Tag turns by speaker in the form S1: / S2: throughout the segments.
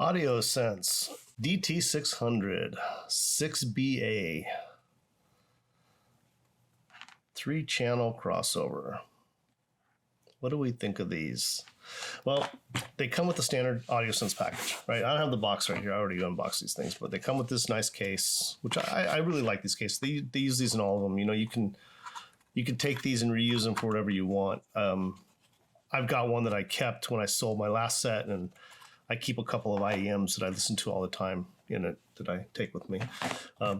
S1: Audiosense DT600 6BA 3-channel crossover. What do we think of these? Well, they come with the standard Audiosense package, right? I don't have the box right here. I already unboxed these things, but they come with this nice case, which I really like these cases. They use these in all of them. You know, you can take these and reuse them for whatever you want. I've got one that I kept when I sold my last set, and I keep a couple of IEMs that I listen to all the time in it that I take with me.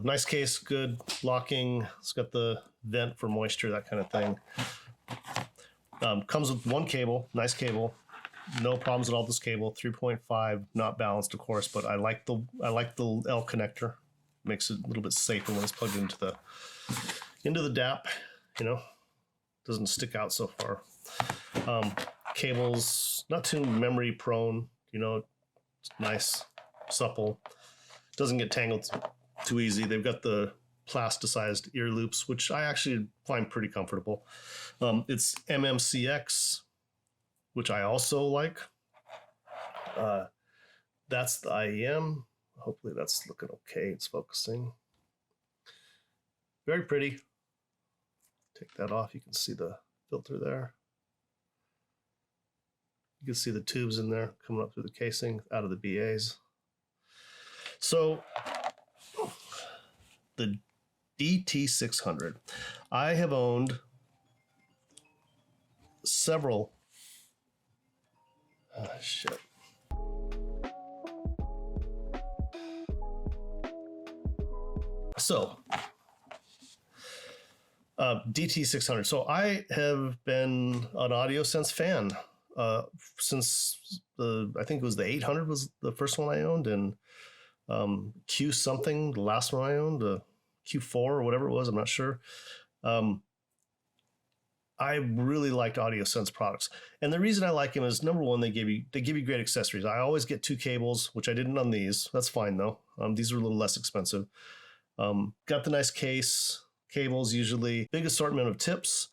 S1: Nice case, good locking. It's got the vent for moisture, that kind of thing. Comes with one cable, nice cable. No problems at all with this cable. 3.5, not balanced, of course, but I like the L connector. Makes it a little bit safer when it's plugged into the DAP. You know, doesn't stick out so far. Cables not too memory prone. You know, it's nice, supple. Doesn't get tangled too easy. They've got the plasticized ear loops, which I actually find pretty comfortable. It's MMCX, which I also like. That's the IEM. Hopefully that's looking okay. It's focusing. Very pretty. Take that off. You can see the filter there. You can see the tubes in there coming up through the casing out of the BAs. So the DT600. I have owned several. Shit. So DT600. So I have been an Audiosense fan since I think it was the 800 was the first one I owned, and Q something, the last one I owned, Q4 or whatever it was, I'm not sure. I really liked Audiosense products, and the reason I like them is, number one, they give you great accessories. I always get 2 cables, which I didn't on these. That's fine though. These are a little less expensive. Got the nice case, cables usually, big assortment of tips.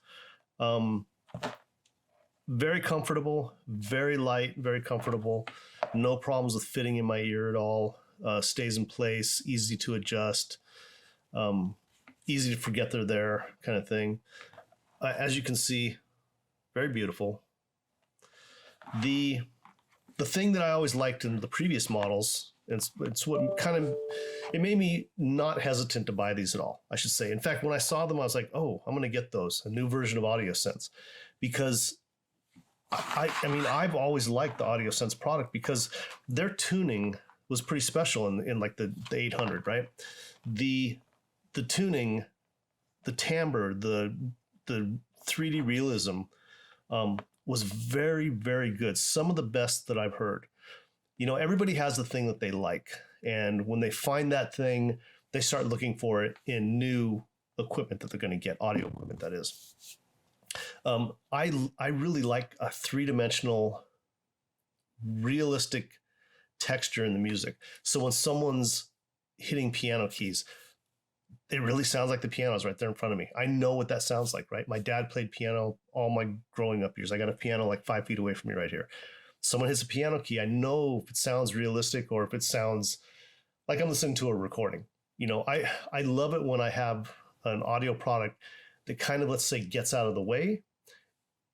S1: Very comfortable, very light, very comfortable. No problems with fitting in my ear at all. Stays in place, easy to adjust, easy to forget they're there, kind of thing. As you can see, very beautiful. The thing that I always liked in the previous models, it's what kind of, it made me not hesitant to buy these at all, I should say. In fact, when I saw them, I was like, oh, I'm going to get those, a new version of Audiosense, because I mean, I've always liked the Audiosense product because their tuning was pretty special in like the 800, right? The tuning, the timbre, the 3D realism was very, very good. Some of the best that I've heard. You know, everybody has the thing that they like, and when they find that thing, they start looking for it in new equipment that they're going to get, audio equipment, that is. I really like a 3-dimensional, realistic texture in the music. So when someone's hitting piano keys, it really sounds like the piano's right there in front of me. I know what that sounds like, right? My dad played piano all my growing up years. I got a piano like 5 feet away from me right here. Someone hits a piano key, I know if it sounds realistic or if it sounds like I'm listening to a recording. You know, I love it when I have an audio product that kind of, let's say, gets out of the way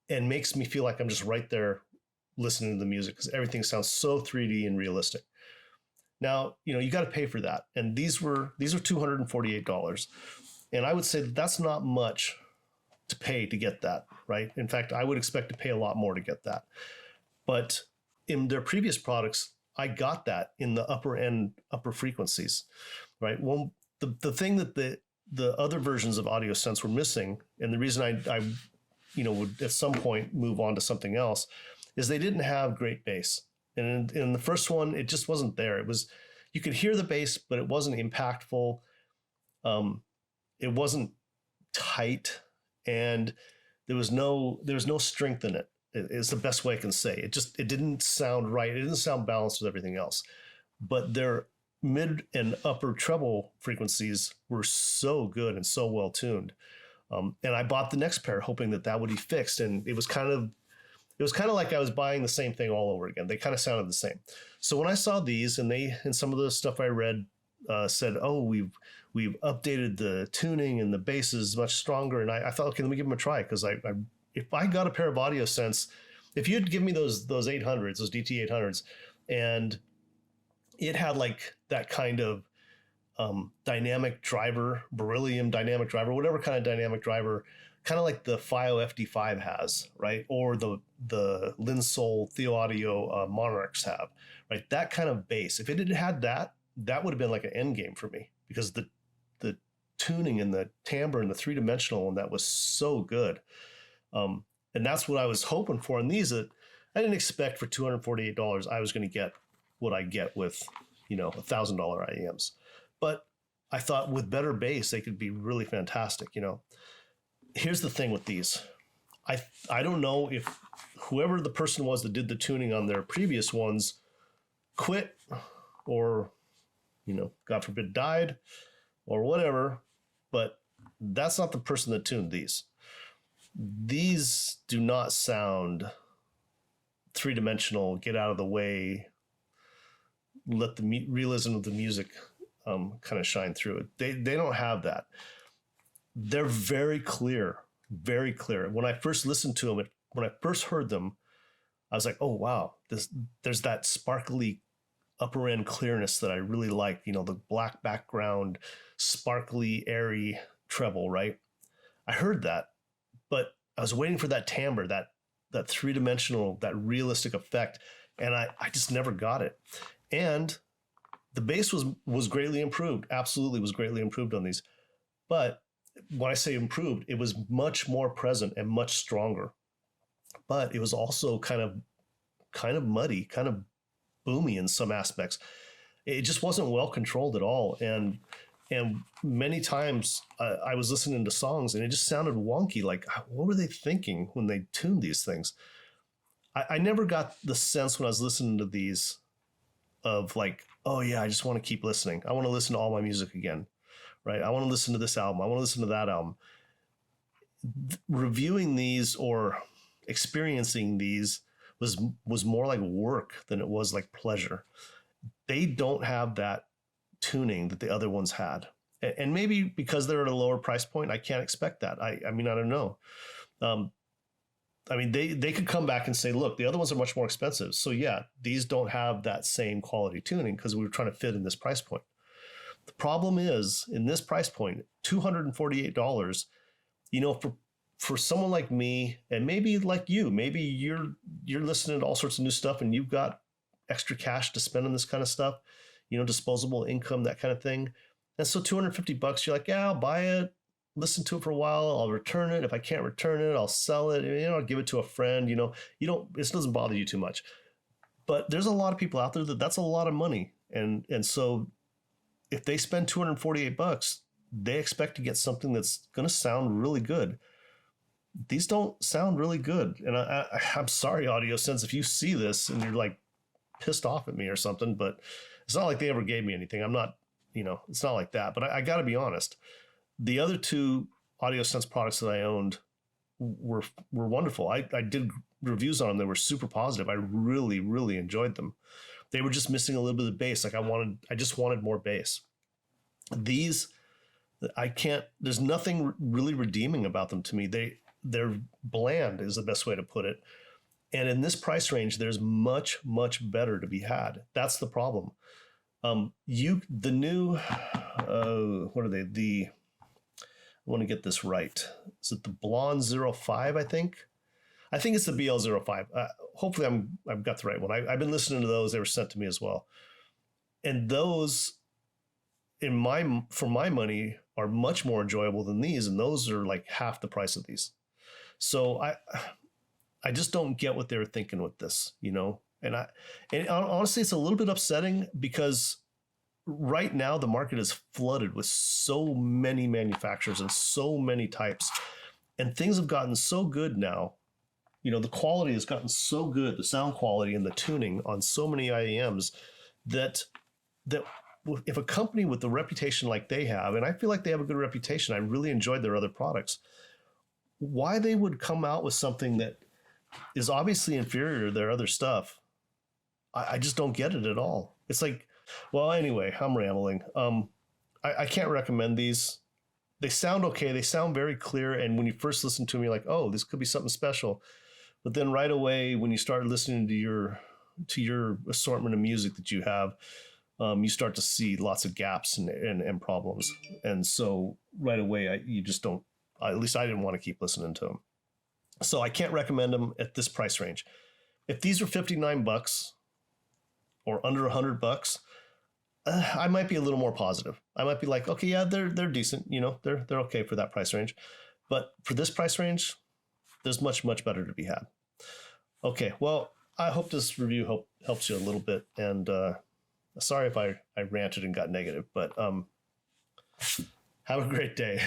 S1: and makes me feel like I'm just right there listening to the music, because everything sounds so 3D and realistic. Now, you know, you got to pay for that. And these are $248. And I would say that's not much to pay to get that, right? In fact, I would expect to pay a lot more to get that. But in their previous products, I got that in the upper frequencies, right? Well, the thing that the other versions of Audiosense were missing, and the reason I would at some point move on to something else, is they didn't have great bass. And in the first one, it just wasn't there. It was, you could hear the bass, but it wasn't impactful. It wasn't tight, and there was no strength in it. It's the best way I can say. It didn't sound right. It didn't sound balanced with everything else. But their mid and upper treble frequencies were so good and so well tuned. And I bought the next pair hoping that would be fixed. And it was kind of it was kind of like I was buying the same thing all over again. They kind of sounded the same. So when I saw these, and some of the stuff I read said, oh, we've updated the tuning and the bass is much stronger. And I thought, okay, let me give them a try. Because if I got a pair of Audiosense, if you'd give me those 800s, those DT800s, and it had like that kind of dynamic driver, beryllium dynamic driver, whatever kind of dynamic driver, kind of like the FiO FD5 has, right? Or the Linsol Theo Audio Monarchs have, right? That kind of bass. If it had had that, that would have been like an end game for me, because the tuning and the timbre and the three-dimensional, and that was so good. And that's what I was hoping for. And these, I didn't expect for $248 I was going to get what I get with, $1,000 IEMs. But I thought with better bass, they could be really fantastic. Here's the thing with these. I don't know if whoever the person was that did the tuning on their previous ones quit, or, God forbid, died, or whatever, but that's not the person that tuned these. These do not sound three-dimensional, get out of the way, let the realism of the music kind of shine through it. They don't have that. They're very clear, very clear. When I first listened to them, when I first heard them, I was like, oh, wow, there's that sparkly upper end clearness that I really like, the black background, sparkly, airy treble, right? I heard that, but I was waiting for that timbre, that three-dimensional, that realistic effect, and I just never got it. And the bass was greatly improved, absolutely was greatly improved on these. But when I say improved, it was much more present and much stronger. But it was also kind of muddy, kind of boomy in some aspects. It just wasn't well controlled at all. And many times I was listening to songs and it just sounded wonky. Like, what were they thinking when they tuned these things? I never got the sense when I was listening to these of like, oh yeah, I just want to keep listening. I want to listen to all my music again, right? I want to listen to this album. I want to listen to that album. Reviewing these or experiencing these was more like work than it was like pleasure. They don't have that tuning that the other ones had. And maybe because they're at a lower price point, I can't expect that. I mean, I don't know. They could come back and say, look, the other ones are much more expensive. So yeah, these don't have that same quality tuning because we were trying to fit in this price point. The problem is, in this price point, $248, for someone like me, and maybe like you, maybe you're listening to all sorts of new stuff and you've got extra cash to spend on this kind of stuff, disposable income, that kind of thing. And so $250, you're like, yeah, I'll buy it, listen to it for a while, I'll return it. If I can't return it, I'll sell it, I'll give it to a friend, it doesn't bother you too much. But there's a lot of people out there that's a lot of money. And so if they spend $248, they expect to get something that's going to sound really good. These don't sound really good. And I'm sorry, Audiosense, if you see this and you're like pissed off at me or something, but it's not like they ever gave me anything. I'm not, it's not like that. But I got to be honest. The other two Audiosense products that I owned were wonderful. I did reviews on them. They were super positive. I really, really enjoyed them. They were just missing a little bit of bass. Like I just wanted more bass. These, there's nothing really redeeming about them to me. They're bland is the best way to put it. And in this price range, there's much, much better to be had. That's the problem. The new, what are they? I want to get this right. Is it the Blonde 05, I think? I think it's the BL05. Hopefully I've got the right one. I've been listening to those. They were sent to me as well. And those, for my money, are much more enjoyable than these. And those are like half the price of these. So I just don't get what they were thinking with this, And honestly, it's a little bit upsetting because right now the market is flooded with so many manufacturers and so many types, and things have gotten so good now. The quality has gotten so good, the sound quality and the tuning on so many IEMs that if a company with the reputation like they have, and I feel like they have a good reputation, I really enjoyed their other products, why they would come out with something that is obviously inferior to their other stuff. I just don't get it at all. It's like, well, anyway, I'm rambling. I can't recommend these. They sound okay. They sound very clear. And when you first listen to them, you're like, oh, this could be something special. But then right away, when you start listening to your assortment of music that you have, you start to see lots of gaps and problems. And so right away, you just don't, at least I didn't want to keep listening to them. So I can't recommend them at this price range. If these were $59 or under $100, I might be a little more positive. I might be like, okay, yeah, they're decent. You know, they're okay for that price range. But for this price range, there's much better to be had. Okay, well, I hope this review helps you a little bit. And sorry if I ranted and got negative, but have a great day.